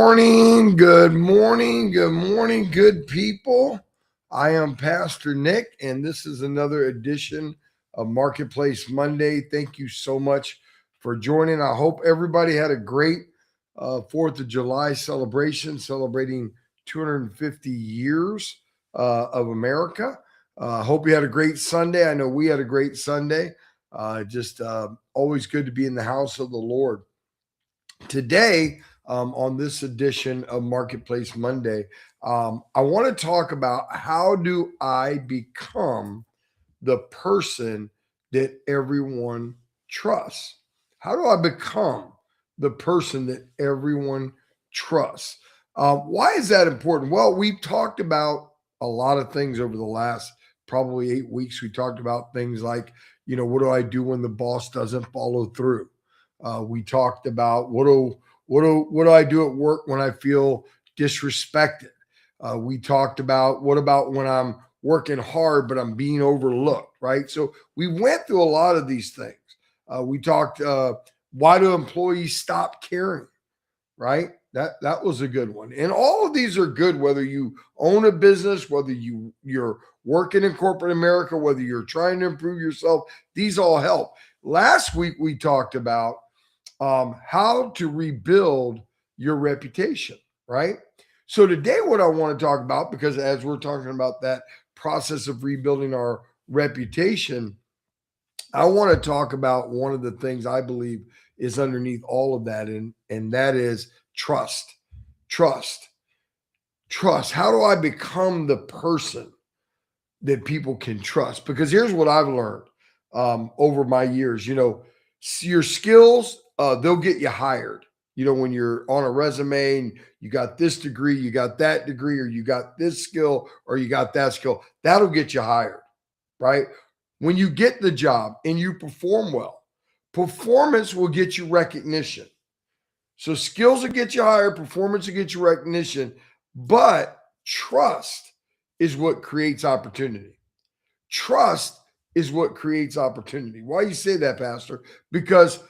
good morning, good people. I am Pastor Nick, and this is another edition of Marketplace Monday. Thank you so much for joining. I hope everybody had a great 4th of July celebration, celebrating 250 years of America. Hope you had a great Sunday. I know we had a great Sunday. Just always good to be in the house of the Lord. Today, on this edition of Marketplace Monday, I want to talk about how do I become the person that everyone trusts? How do I become the person that everyone trusts? Why is that important? Well, we've talked about a lot of things over the last probably 8 weeks. We talked about things like, what do I do when the boss doesn't follow through? We talked about what do I do at work when I feel disrespected? We talked about what about when I'm working hard but I'm being overlooked, right? So we went through a lot of these things. We talked why do employees stop caring, right? That was a good one. And all of these are good, whether you own a business, whether you're working in corporate America, whether you're trying to improve yourself. These all help. Last week we talked about how to rebuild your reputation, right? So today, what I want to talk about, because as we're talking about that process of rebuilding our reputation, I want to talk about one of the things I believe is underneath all of that, and that is trust. Trust. Trust. How do I become the person that people can trust? Because here's what I've learned over my years. Your skills, they'll get you hired. When you're on a resume and you got this degree, you got that degree, or you got this skill, or you got that skill, that'll get you hired, right? When you get the job and you perform well, performance will get you recognition. So skills will get you hired, performance will get you recognition, but trust is what creates opportunity. Trust is what creates opportunity. Why you say that, Pastor? Because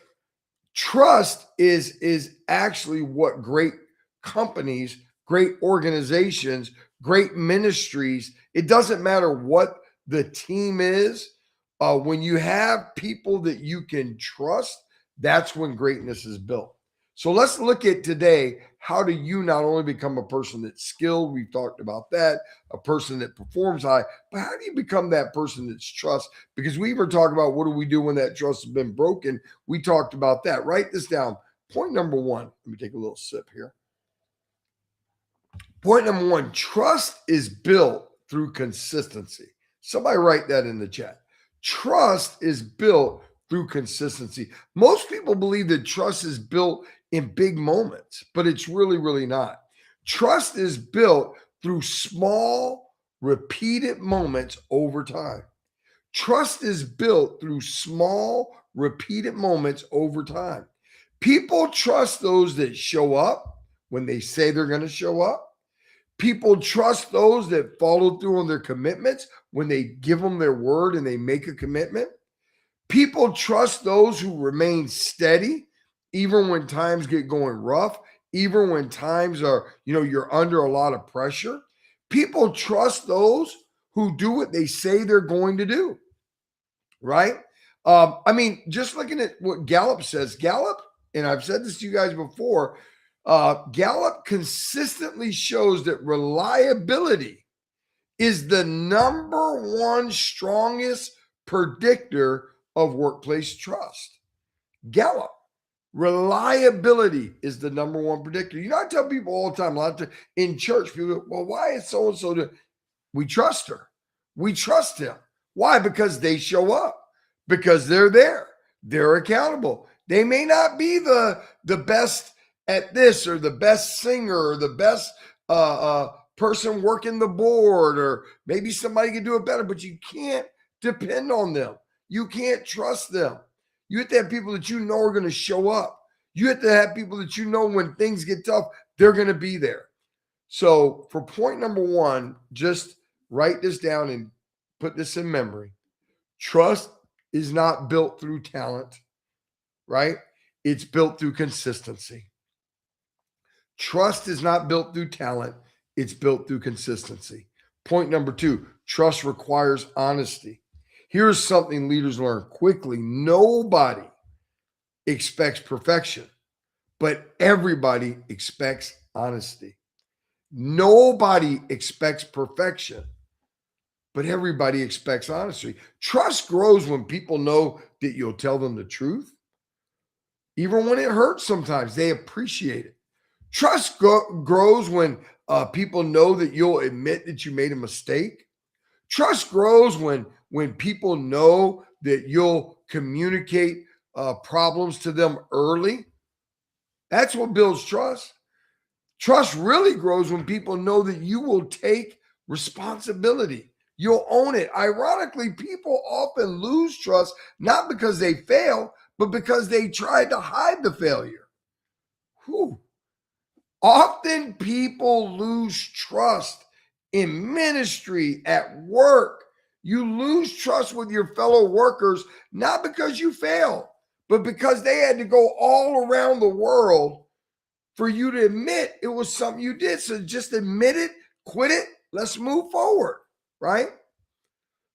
trust is actually what great companies, great organizations, great ministries, it doesn't matter what the team is. When you have people that you can trust, that's when greatness is built. So let's look at today, how do you not only become a person that's skilled, we've talked about that, a person that performs high, but how do you become that person that's trust? Because we even talked about what do we do when that trust has been broken. We talked about that. Write this down. Point number one, let me take a little sip here. Point number one, trust is built through consistency. Somebody write that in the chat. Trust is built through consistency. Most people believe that trust is built in big moments, but it's really, really not. Trust is built through small, repeated moments over time. Trust is built through small, repeated moments over time. People trust those that show up when they say they're going to show up. People trust those that follow through on their commitments when they give them their word and they make a commitment. People trust those who remain steady, even when times get going rough, even when times are, you're under a lot of pressure. People trust those who do what they say they're going to do, right? Just looking at what Gallup says, Gallup, and I've said this to you guys before, Gallup consistently shows that reliability is the number one strongest predictor of workplace trust. Gallup, reliability is the number one predictor. I tell people all the time, a lot of times in church, people go, well, why is so-and-so doing? We trust her. We trust him. Why? Because they show up, because they're there. They're accountable. They may not be the best at this or the best singer or the best person working the board, or maybe somebody can do it better, but you can't depend on them. You can't trust them. You have to have people that are going to show up. You have to have people that when things get tough, they're going to be there. So for point number one, just write this down and put this in memory. Trust is not built through talent, right? It's built through consistency. Trust is not built through talent, it's built through consistency. Point number two, trust requires honesty. Here's something leaders learn quickly: nobody expects perfection, but everybody expects honesty. Nobody expects perfection, but everybody expects honesty. Trust grows when people know that you'll tell them the truth. Even when it hurts sometimes, they appreciate it. Trust grows when people know that you'll admit that you made a mistake. Trust grows when people know that you'll communicate problems to them early. That's what builds trust. Trust really grows when people know that you will take responsibility. You'll own it. Ironically, people often lose trust not because they fail, but because they tried to hide the failure. Whew. Often people lose trust in ministry, at work. You lose trust with your fellow workers, not because you failed, but because they had to go all around the world for you to admit it was something you did. So just admit it, quit it, let's move forward, right?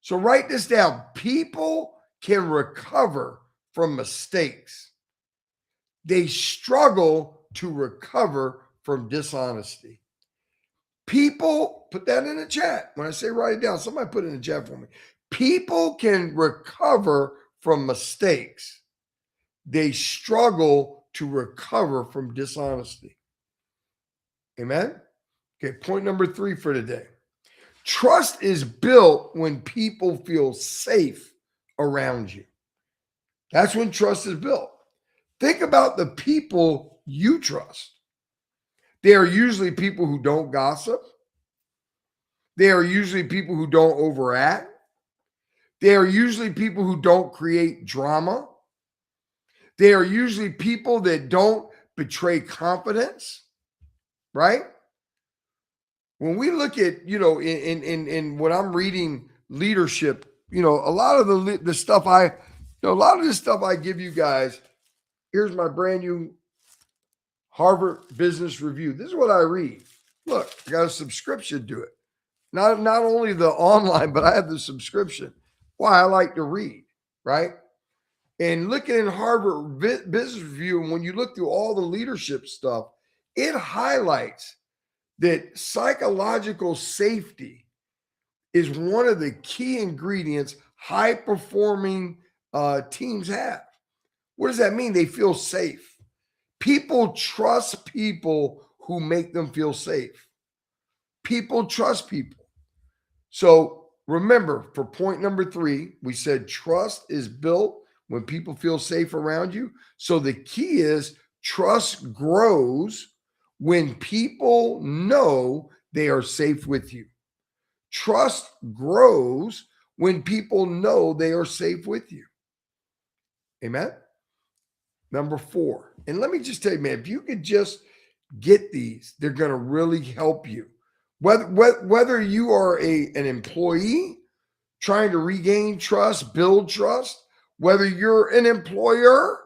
So write this down. People can recover from mistakes. They struggle to recover from dishonesty. People, put that in the chat. When I say write it down, somebody put it in the chat for me. People can recover from mistakes. They struggle to recover from dishonesty. Amen? Okay, point number 3 for today. Trust is built when people feel safe around you. That's when trust is built. Think about the people you trust. They are usually people who don't gossip. They are usually people who don't overact. They are usually people who don't create drama. They are usually people that don't betray confidence, right? When we look at, in what I'm reading leadership, a lot of the stuff a lot of this stuff I give you guys. Here's my brand new Harvard Business Review. This is what I read. Look, I got a subscription to it. Not only the online, but I have the subscription. Why? I like to read, right? And looking in Harvard Business Review, and when you look through all the leadership stuff, it highlights that psychological safety is one of the key ingredients high-performing teams have. What does that mean? They feel safe. People trust people who make them feel safe. People trust people. So remember, for point number 3, we said trust is built when people feel safe around you. So the key is trust grows when people know they are safe with you. Trust grows when people know they are safe with you. Amen? Number 4. And let me just tell you, man, if you could just get these, they're going to really help you. Whether you are an employee trying to regain trust, build trust, whether you're an employer,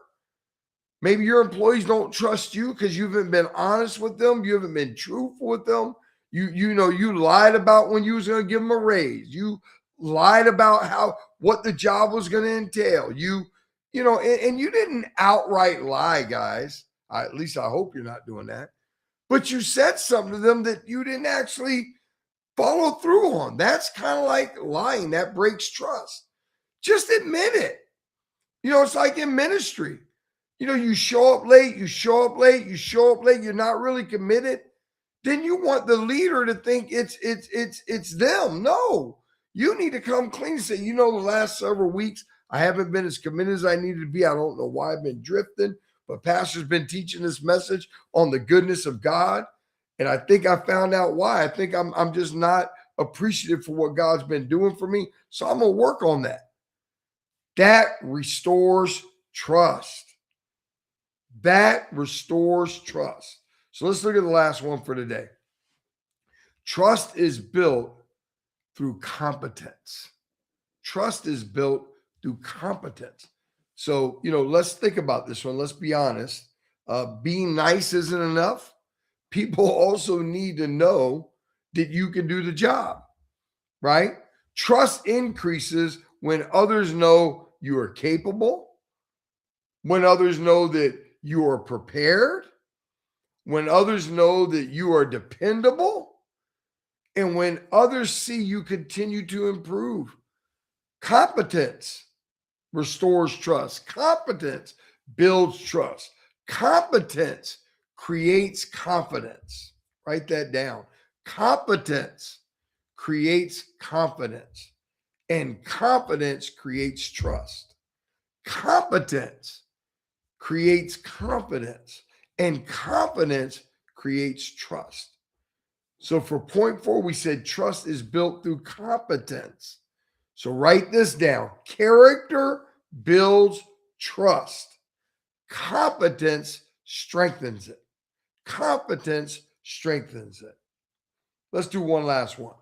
maybe your employees don't trust you because you haven't been honest with them, you haven't been truthful with them. You lied about when you was going to give them a raise. You lied about what the job was going to entail. And you didn't outright lie, guys. At least I hope you're not doing that. But you said something to them that you didn't actually follow through on. That's kind of like lying. That breaks trust. Just admit it. It's like in ministry. You show up late, you're not really committed. Then you want the leader to think it's them. No, you need to come clean and say, the last several weeks, I haven't been as committed as I needed to be. I don't know why I've been drifting, but Pastor's been teaching this message on the goodness of God. And I think I found out why. I think I'm just not appreciative for what God's been doing for me. So I'm going to work on that. That restores trust. That restores trust. So let's look at the last one for today. Trust is built through competence. Trust is built through competence. So, let's think about this one. Let's be honest. Being nice isn't enough. people also need to know that you can do the job, right? Trust increases when others know you are capable, when others know that you are prepared, when others know that you are dependable, and when others see you continue to improve. Competence restores trust. Competence builds trust. Competence creates confidence. Write that down. Competence creates confidence, and confidence creates trust. Competence creates confidence, and confidence creates trust. So for point 4, we said trust is built through competence. So write this down. Character builds trust. Competence strengthens it. Competence strengthens it. Let's do one last one.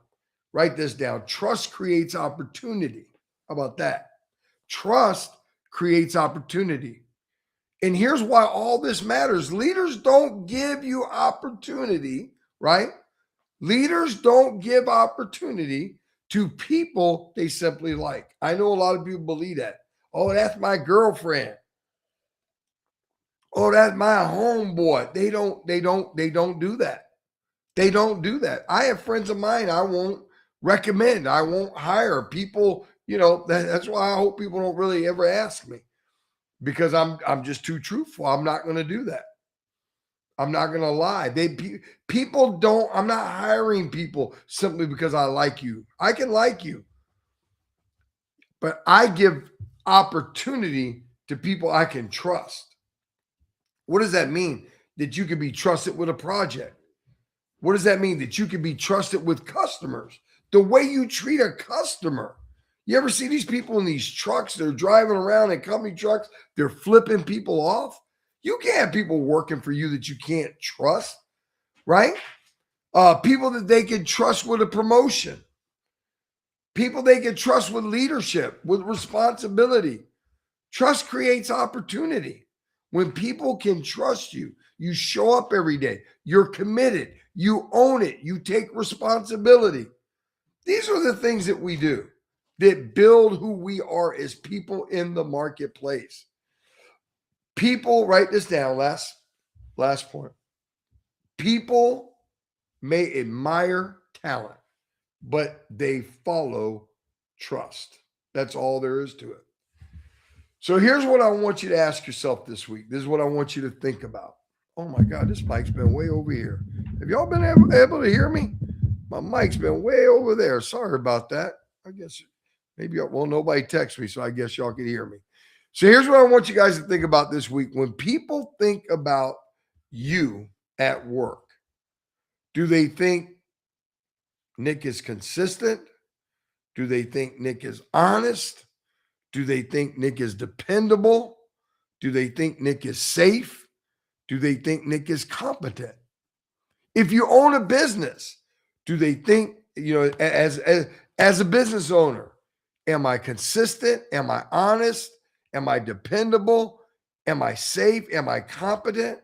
Write this down. Trust creates opportunity. How about that? Trust creates opportunity. And here's why all this matters. Leaders don't give you opportunity, right? Leaders don't give opportunity to people they simply like. I know a lot of people believe that. Oh, that's my girlfriend. Oh, that's my homeboy. They don't do that. They don't do that. I have friends of mine I won't recommend. I won't hire people, that's why I hope people don't really ever ask me, because I'm just too truthful. I'm not going to do that. I'm not going to lie. People don't, I'm not hiring people simply because I like you. I can like you, but I give opportunity to people I can trust. What does that mean? That you can be trusted with a project. What does that mean? That you can be trusted with customers. The way you treat a customer. You ever see these people in these trucks? They're driving around in company trucks. They're flipping people off. You can't have people working for you that you can't trust, right? People that they can trust with a promotion. People they can trust with leadership, with responsibility. Trust creates opportunity. When people can trust you, you show up every day. You're committed. You own it. You take responsibility. These are the things that we do that build who we are as people in the marketplace. People, write this down, last point. People may admire talent, but they follow trust. That's all there is to it. So here's what I want you to ask yourself this week. This is what I want you to think about. Oh my God, this mic's been way over here. Have y'all been able to hear me? My mic's been way over there. Sorry about that. I guess maybe, nobody texted me, so I guess y'all can hear me. So here's what I want you guys to think about this week. When people think about you at work, do they think Nick is consistent? Do they think Nick is honest? Do they think Nick is dependable? Do they think Nick is safe? Do they think Nick is competent? If you own a business, do they think, as a business owner, am I consistent? Am I honest? Am I dependable? Am I safe? Am I competent?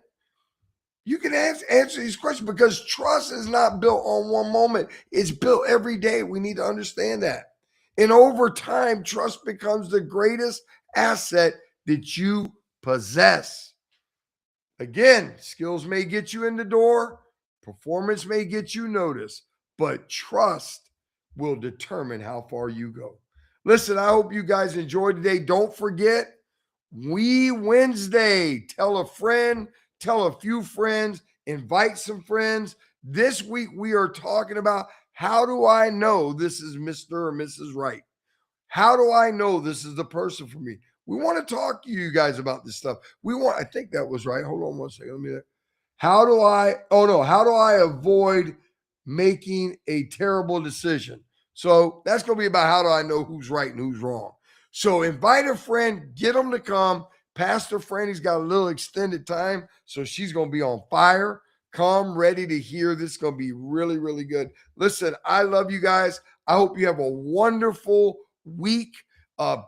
You can answer these questions, because trust is not built on one moment. It's built every day. We need to understand that. And over time, trust becomes the greatest asset that you possess. Again, skills may get you in the door, performance may get you noticed, but trust will determine how far you go. Listen, I hope you guys enjoyed today. Don't forget, We Wednesday. Tell a friend, tell a few friends, invite some friends. This week, we are talking about, how do I know this is Mr. or Mrs. Right? How do I know this is the person for me? We want to talk to you guys about this stuff. I think that was right. Hold on one second. How do I avoid making a terrible decision? So that's going to be about, how do I know who's right and who's wrong? So invite a friend, get them to come. Pastor Franny's got a little extended time, so she's going to be on fire. Come ready to hear. This is going to be really, really good. Listen, I love you guys. I hope you have a wonderful week.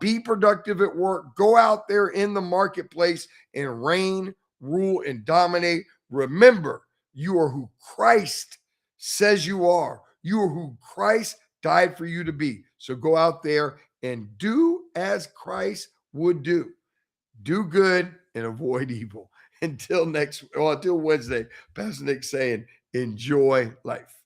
Be productive at work. Go out there in the marketplace and reign, rule, and dominate. Remember, You are who Christ says you are. You are who Christ died for you to be. So go out there and do as Christ would do. Do good and avoid evil. Until Wednesday, Pastor Nick saying, enjoy life.